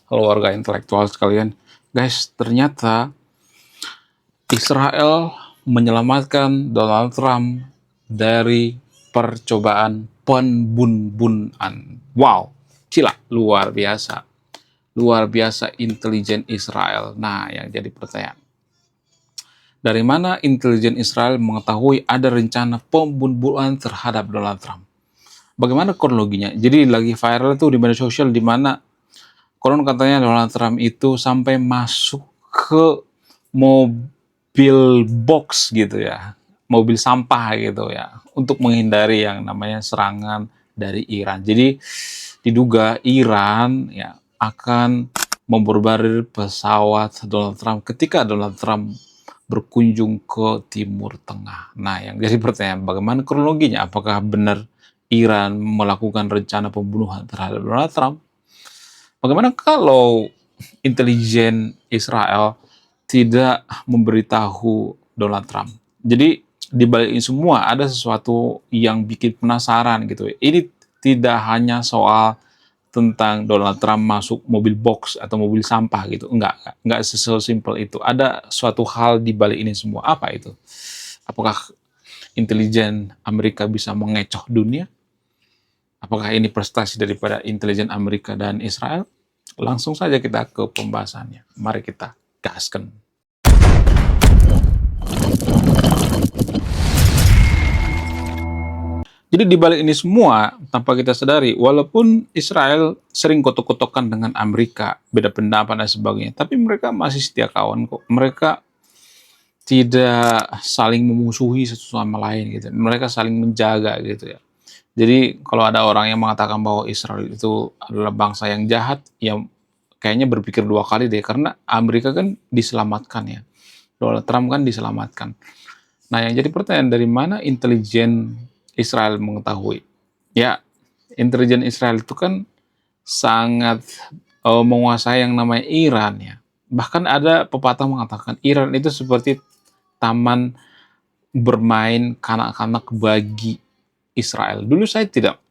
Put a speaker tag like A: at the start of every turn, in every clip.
A: Halo warga intelektual sekalian. Guys, ternyata Israel menyelamatkan Donald Trump dari percobaan pembunuhan. Wow, cila, luar biasa. Luar biasa intelijen Israel. Nah, yang jadi pertanyaan, dari mana intelijen Israel mengetahui ada rencana pembunuhan terhadap Donald Trump? Bagaimana kronologinya? Jadi lagi viral tuh di media sosial di mana konon katanya Donald Trump itu sampai masuk ke mobil box gitu ya, mobil sampah gitu ya, untuk menghindari yang namanya serangan dari Iran. Jadi diduga Iran ya akan memborbardir pesawat Donald Trump ketika Donald Trump berkunjung ke Timur Tengah. Nah, yang jadi pertanyaan, bagaimana kronologinya? Apakah benar Iran melakukan rencana pembunuhan terhadap Donald Trump? Bagaimana kalau intelijen Israel tidak memberitahu Donald Trump? Jadi di balik ini semua ada sesuatu yang bikin penasaran gitu. Ini tidak hanya soal tentang Donald Trump masuk mobil box atau mobil sampah gitu. Enggak sesimpel itu. Ada suatu hal di balik ini semua. Apa itu? Apakah intelijen Amerika bisa mengecoh dunia? Apakah ini prestasi daripada intelijen Amerika dan Israel? Langsung saja kita ke pembahasannya. Mari kita gaskan. Jadi di balik ini semua, tanpa kita sadari, walaupun Israel sering kotok-kotokan dengan Amerika, beda pendapat dan sebagainya, tapi mereka masih setia kawan kok. Mereka tidak saling memusuhi satu sama lain gitu. Mereka saling menjaga gitu ya. Jadi kalau ada orang yang mengatakan bahwa Israel itu adalah bangsa yang jahat, ya kayaknya berpikir dua kali deh, karena Amerika kan diselamatkan ya. Donald Trump kan diselamatkan. Nah, yang jadi pertanyaan, dari mana intelijen Israel mengetahui? Ya, intelijen Israel itu kan sangat menguasai yang namanya Iran ya. Bahkan ada pepatah mengatakan Iran itu seperti taman bermain kanak-kanak bagi Israel. Dulu saya tidak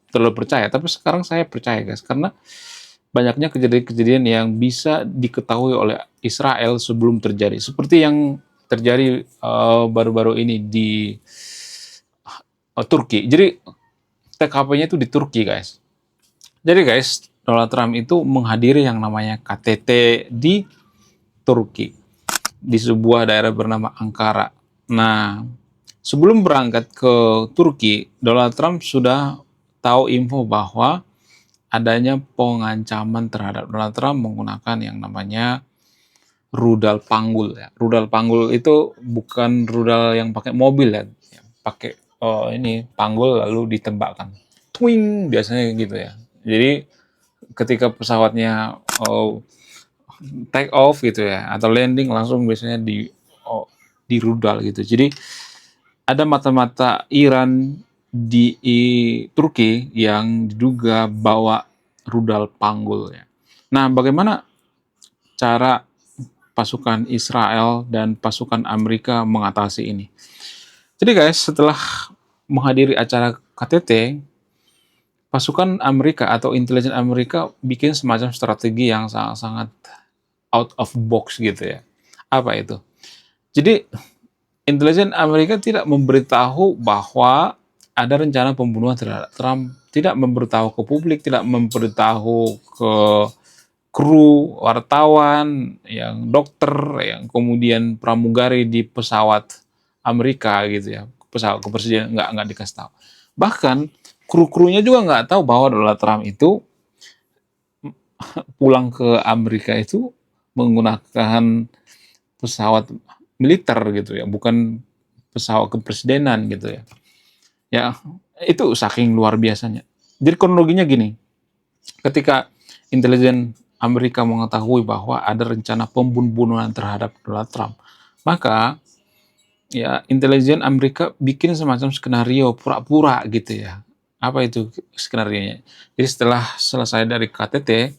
A: terlalu percaya, tapi sekarang saya percaya guys, karena banyaknya kejadian-kejadian yang bisa diketahui oleh Israel sebelum terjadi. Seperti yang terjadi baru-baru ini di Turki. Jadi TKP-nya itu di Turki guys. Jadi guys, Donald Trump itu menghadiri yang namanya KTT di Turki, di sebuah daerah bernama Ankara. Nah, sebelum berangkat ke Turki, Donald Trump sudah tahu info bahwa adanya pengancaman terhadap Donald Trump menggunakan yang namanya rudal panggul ya. Rudal panggul itu bukan rudal yang pakai mobil ya, pakai ini panggul lalu ditembakkan. Twing biasanya gitu ya. Jadi ketika pesawatnya take off gitu ya atau landing langsung biasanya di rudal gitu. Jadi ada mata-mata Iran di Turki yang diduga bawa rudal panggul ya. Nah, bagaimana cara pasukan Israel dan pasukan Amerika mengatasi ini? Jadi guys, setelah menghadiri acara KTT, pasukan Amerika atau intelijen Amerika bikin semacam strategi yang sangat-sangat out of box gitu ya. Apa itu? Jadi intelijen Amerika tidak memberitahu bahwa ada rencana pembunuhan terhadap Trump, tidak memberitahu ke publik, tidak memberitahu ke kru, wartawan, yang dokter, yang kemudian pramugari di pesawat Amerika gitu ya, pesawat kepresidenan, nggak dikasih tahu. Bahkan kru-krunya juga nggak tahu bahwa Donald Trump itu pulang ke Amerika itu menggunakan pesawat militer gitu ya, bukan pesawat kepresidenan gitu ya. Ya, itu saking luar biasanya. Jadi kronologinya gini, ketika intelijen Amerika mengetahui bahwa ada rencana pembunuhan terhadap Donald Trump, maka ya intelijen Amerika bikin semacam skenario pura-pura gitu ya. Apa itu skenario-nya? Jadi setelah selesai dari KTT,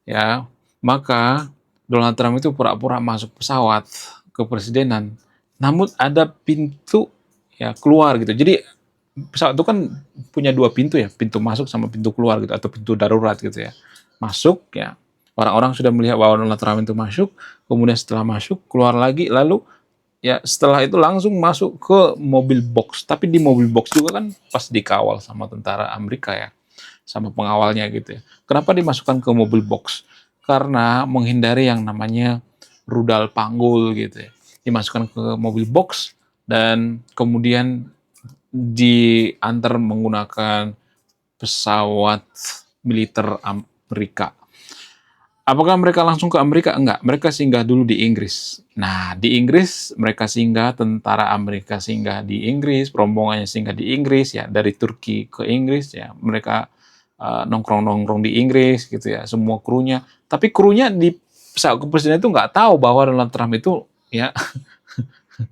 A: ya, maka Donald Trump itu pura-pura masuk pesawat kepresidenan, namun ada pintu ya keluar gitu. Jadi pesawat itu kan punya dua pintu ya, pintu masuk sama pintu keluar gitu, atau pintu darurat gitu ya. masuk ya. Orang-orang sudah melihat bahwa Donald Trump itu masuk, kemudian setelah masuk keluar lagi, lalu ya setelah itu langsung masuk ke mobil box. Tapi di mobil box juga kan pas dikawal sama tentara Amerika ya, sama pengawalnya gitu ya. Kenapa dimasukkan ke mobil box? Karena menghindari yang namanya rudal panggul gitu ya. Dimasukkan ke mobil box dan kemudian diantar menggunakan pesawat militer Amerika. Apakah mereka langsung ke Amerika? Enggak, mereka singgah dulu di Inggris. Nah, di Inggris mereka singgah, tentara Amerika singgah di Inggris, rombongannya singgah di Inggris ya, dari Turki ke Inggris ya. Mereka nongkrong-nongkrong di Inggris gitu ya, semua krunya. Tapi krunya di pesawat kepresidenan itu nggak tahu bahwa Donald Trump itu ya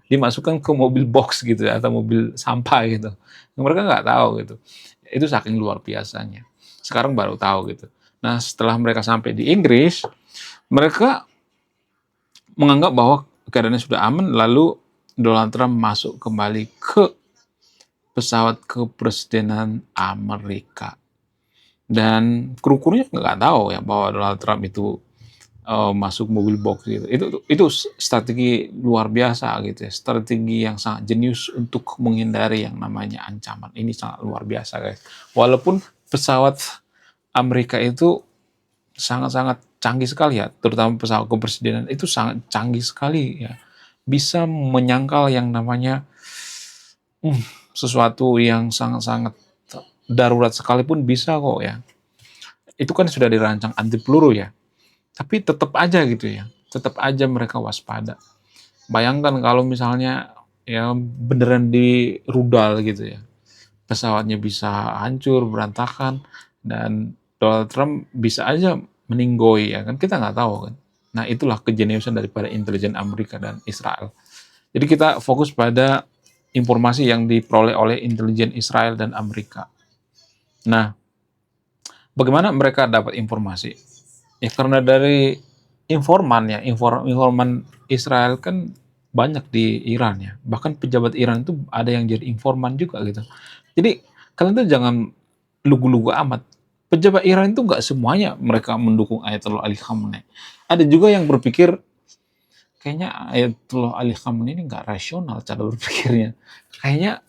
A: dimasukkan ke mobil box gitu ya, atau mobil sampah gitu. Mereka nggak tahu gitu. Itu saking luar biasanya. Sekarang baru tahu gitu. Nah, setelah mereka sampai di Inggris, mereka menganggap bahwa keadaannya sudah aman, lalu Donald Trump masuk kembali ke pesawat kepresidenan Amerika. Dan kru-krunya nggak tahu ya bahwa Donald Trump itu masuk mobil box gitu. Itu strategi luar biasa gitu ya. Strategi yang sangat jenius untuk menghindari yang namanya ancaman. Ini sangat luar biasa guys. Walaupun pesawat Amerika itu sangat-sangat canggih sekali ya, terutama pesawat kepresidenan itu sangat canggih sekali ya. Bisa menyangkal yang namanya sesuatu yang sangat-sangat darurat sekalipun bisa kok ya. Itu kan sudah dirancang anti peluru ya. Tapi tetap aja gitu ya. Tetap aja mereka waspada. Bayangkan kalau misalnya ya beneran di rudal gitu ya. Pesawatnya bisa hancur, berantakan, dan Donald Trump bisa aja meninggoy ya kan, kita nggak tahu kan. Nah itulah kejeniusan daripada intelijen Amerika dan Israel. Jadi kita fokus pada informasi yang diperoleh oleh intelijen Israel dan Amerika. Nah, bagaimana mereka dapat informasi? Ya karena dari informan ya, informan Israel kan banyak di Iran ya. Bahkan pejabat Iran itu ada yang jadi informan juga gitu. Jadi kalian tuh jangan lugu-lugu amat. Pejabat Iran itu nggak semuanya mereka mendukung Ayatollah Ali Khamenei. Ada juga yang berpikir kayaknya Ayatollah Ali Khamenei ini nggak rasional cara berpikirnya. Kayaknya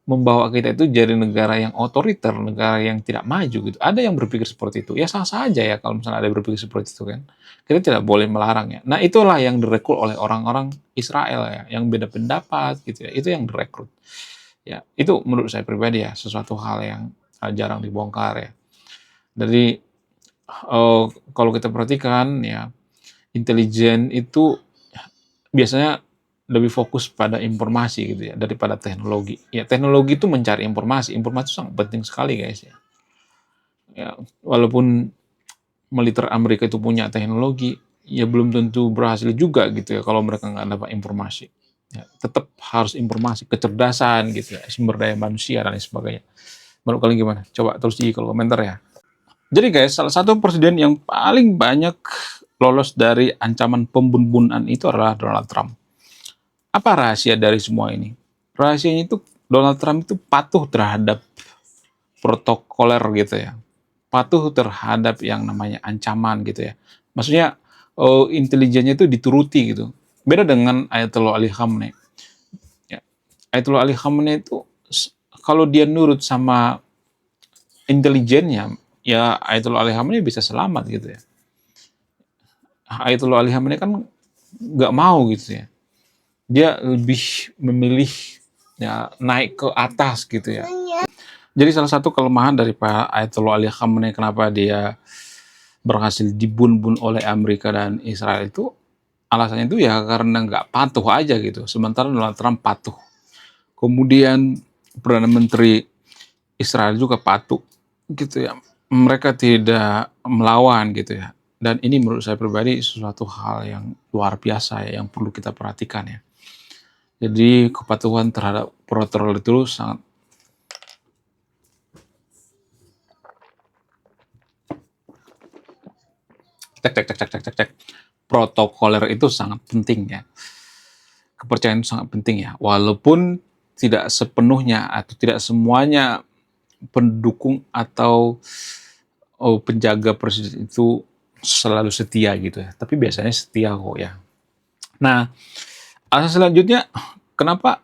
A: membawa kita itu jadi negara yang otoriter, negara yang tidak maju gitu. Ada yang berpikir seperti itu. Ya sah-sah aja ya kalau misalnya ada yang berpikir seperti itu kan. Kita tidak boleh melarang ya. Nah itulah yang direkrut oleh orang-orang Israel ya, yang beda pendapat gitu ya. Itu yang direkrut. Ya, itu menurut saya pribadi ya sesuatu hal yang jarang dibongkar ya. Jadi kalau kita perhatikan ya, intelijen itu biasanya lebih fokus pada informasi gitu ya daripada teknologi. Ya teknologi itu mencari informasi. Informasi itu sangat penting sekali guys ya. Ya walaupun militer Amerika itu punya teknologi, ya belum tentu berhasil juga gitu ya kalau mereka nggak dapat informasi. Ya, tetap harus informasi, kecerdasan gitu ya, sumber daya manusia dan lain sebagainya. Menurut kalian gimana? Coba terus di kolom komentar ya. Jadi guys, salah satu presiden yang paling banyak lolos dari ancaman pembunuhan itu adalah Donald Trump. Apa rahasia dari semua ini? Rahasianya itu Donald Trump itu patuh terhadap protokoler gitu ya. Patuh terhadap yang namanya ancaman gitu ya. Maksudnya intelijennya itu dituruti gitu. Beda dengan Ayatollah Ali Khamenei. Ya. Ayatollah Ali Khamenei itu kalau dia nurut sama intelijennya, ya Ayatollah Ali Khamenei bisa selamat gitu ya. Ayatollah Ali Khamenei kan nggak mau gitu ya. Dia lebih memilih ya naik ke atas gitu ya. Jadi salah satu kelemahan dari Pak Ayatollah Ali Khamenei kenapa dia berhasil dibunuh oleh Amerika dan Israel itu alasannya itu ya karena nggak patuh aja gitu. Sementara Donald Trump patuh. Kemudian Perdana Menteri Israel juga patuh gitu ya. Mereka tidak melawan gitu ya. Dan ini menurut saya pribadi sesuatu hal yang luar biasa ya yang perlu kita perhatikan ya. Jadi kepatuhan terhadap protokol itu sangat cek. Protokoler itu sangat penting ya. Kepercayaan itu sangat penting ya. Walaupun tidak sepenuhnya atau tidak semuanya pendukung atau penjaga presiden itu selalu setia gitu ya. Tapi biasanya setia kok ya. Nah, alasan selanjutnya kenapa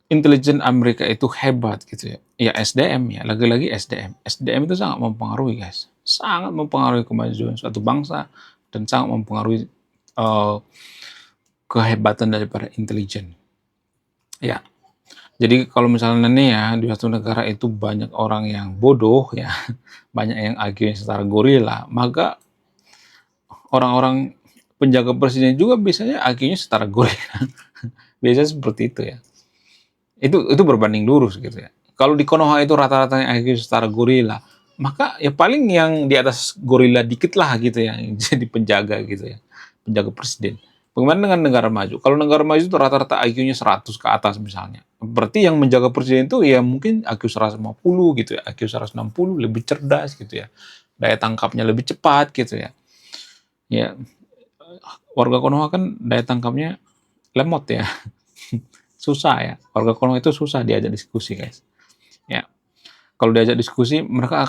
A: intelijen Amerika itu hebat gitu ya. Ya SDM ya, lagi-lagi SDM. SDM itu sangat mempengaruhi guys. Sangat mempengaruhi kemajuan suatu bangsa dan sangat mempengaruhi eh, kehebatan daripada intelijen. Ya, jadi kalau misalnya nih ya, di suatu negara itu banyak orang yang bodoh ya, banyak yang IQ-nya setara gorila, maka orang-orang penjaga presiden juga biasanya IQ-nya setara gorila. Biasanya seperti itu ya. Itu berbanding lurus gitu ya. Kalau di Konoha itu rata-ratanya IQ setara gorila, maka ya paling yang di atas gorila dikit lah gitu ya, yang jadi penjaga gitu ya, penjaga presiden. Bagaimana dengan negara maju? Kalau negara maju itu rata-rata IQ-nya 100 ke atas misalnya. Berarti yang menjaga presiden itu ya mungkin IQ 150 gitu ya, IQ 160 lebih cerdas gitu ya. Daya tangkapnya lebih cepat gitu ya. Ya, warga Konoha kan daya tangkapnya lemot ya. Susah ya. Warga Konoha itu susah diajak diskusi, guys. Ya. Kalau diajak diskusi, mereka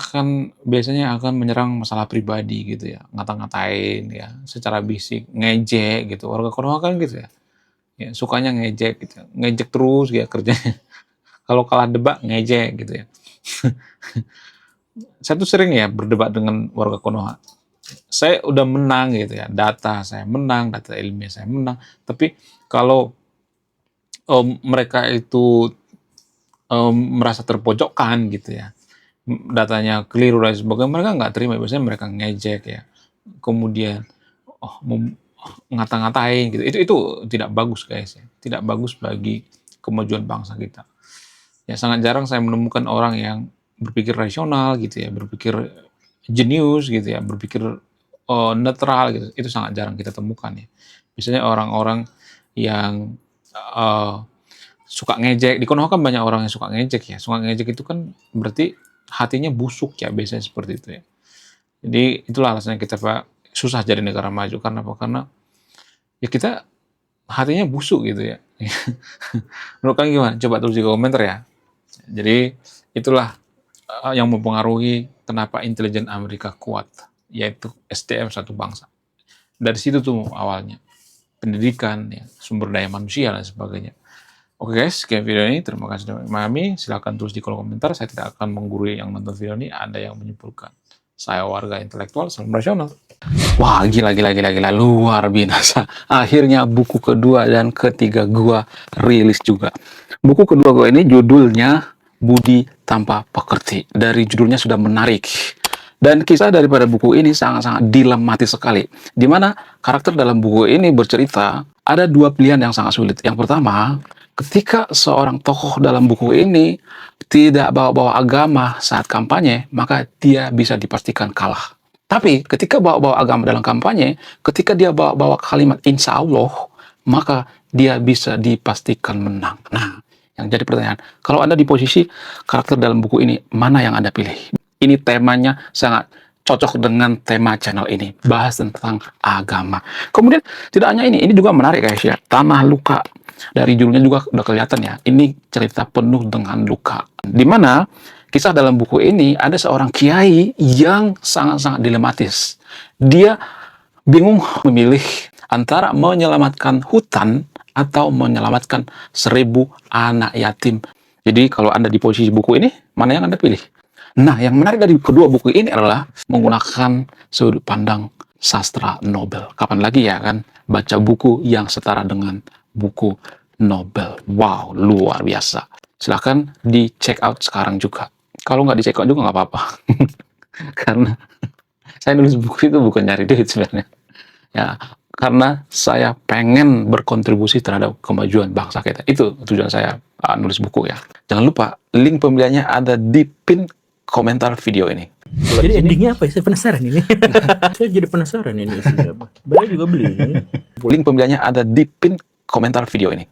A: biasanya akan menyerang masalah pribadi gitu ya, ngata-ngatain ya, secara bisik, ngejek gitu. Warga Konoha kan gitu ya. Ya, sukanya ngejek gitu. Ngejek terus ya kerjanya. Kalau kalah debat ngejek gitu ya. Saya tuh sering ya berdebat dengan warga Konoha. Saya udah menang gitu ya, data saya menang, data ilmiah saya menang. Tapi kalau mereka itu merasa terpojokkan gitu ya, datanya keliru dan sebagainya, mereka nggak terima. Biasanya mereka ngejek ya, kemudian ngata-ngatain gitu. Itu tidak bagus guys ya, tidak bagus bagi kemajuan bangsa kita. Ya sangat jarang saya menemukan orang yang berpikir rasional gitu ya, berpikir jenius gitu ya, berpikir netral gitu. Itu sangat jarang kita temukan ya. Biasanya orang-orang yang suka ngejek. Di Konoha kan banyak orang yang suka ngejek ya. Suka ngejek itu kan berarti hatinya busuk ya, biasanya seperti itu ya. Jadi itulah alasannya kita Pak susah jadi negara maju. Karena apa? Karena ya kita hatinya busuk gitu ya. Menurut kalian gimana? Coba tulis di komentar ya. Jadi itulah yang mempengaruhi kenapa intelijen Amerika kuat, yaitu SDM satu bangsa. Dari situ tuh awalnya. Pendidikan, ya, sumber daya manusia dan sebagainya. Oke guys, sekian video ini. Terima kasih sudah memahami. Silahkan tulis di kolom komentar. Saya tidak akan menggurui yang nonton video ini. Ada yang menyimpulkan. Saya warga intelektual, salam rasional. Wah, gila. Luar biasa. Akhirnya buku kedua dan ketiga gua rilis juga. Buku kedua gua ini judulnya Budi Tanpa Pekerti. Dari judulnya sudah menarik. Dan kisah daripada buku ini sangat-sangat dilematis sekali. Di mana karakter dalam buku ini bercerita ada dua pilihan yang sangat sulit. Yang pertama, ketika seorang tokoh dalam buku ini tidak bawa-bawa agama saat kampanye, maka dia bisa dipastikan kalah. Tapi ketika bawa-bawa agama dalam kampanye, ketika dia bawa-bawa kalimat insya Allah, maka dia bisa dipastikan menang. Nah, yang jadi pertanyaan, kalau Anda di posisi karakter dalam buku ini, mana yang Anda pilih? Ini temanya sangat cocok dengan tema channel ini, bahas tentang agama. Kemudian tidak hanya ini juga menarik guys ya, Tanah Luka. Dari judulnya juga udah kelihatan ya, ini cerita penuh dengan luka. Dimana kisah dalam buku ini ada seorang kiai yang sangat-sangat dilematis. Dia bingung memilih antara menyelamatkan hutan atau menyelamatkan 1000 anak yatim. Jadi kalau Anda di posisi buku ini, mana yang Anda pilih? Nah, yang menarik dari kedua buku ini adalah menggunakan sudut pandang sastra Nobel. Kapan lagi ya kan baca buku yang setara dengan buku Nobel. Wow, luar biasa. Silahkan di check out sekarang juga. Kalau nggak di check out juga nggak apa-apa. Karena saya nulis buku itu bukan nyari duit sebenarnya. Ya, karena saya pengen berkontribusi terhadap kemajuan bangsa kita. Itu tujuan saya nulis buku ya. Jangan lupa, link pembeliannya ada di pin komentar video ini.
B: Jadi endingnya apa ya? Saya penasaran ini. Saya jadi penasaran ini isinya apa. Saya juga beli ini.
A: Link pembeliannya ada di pin komentar video ini.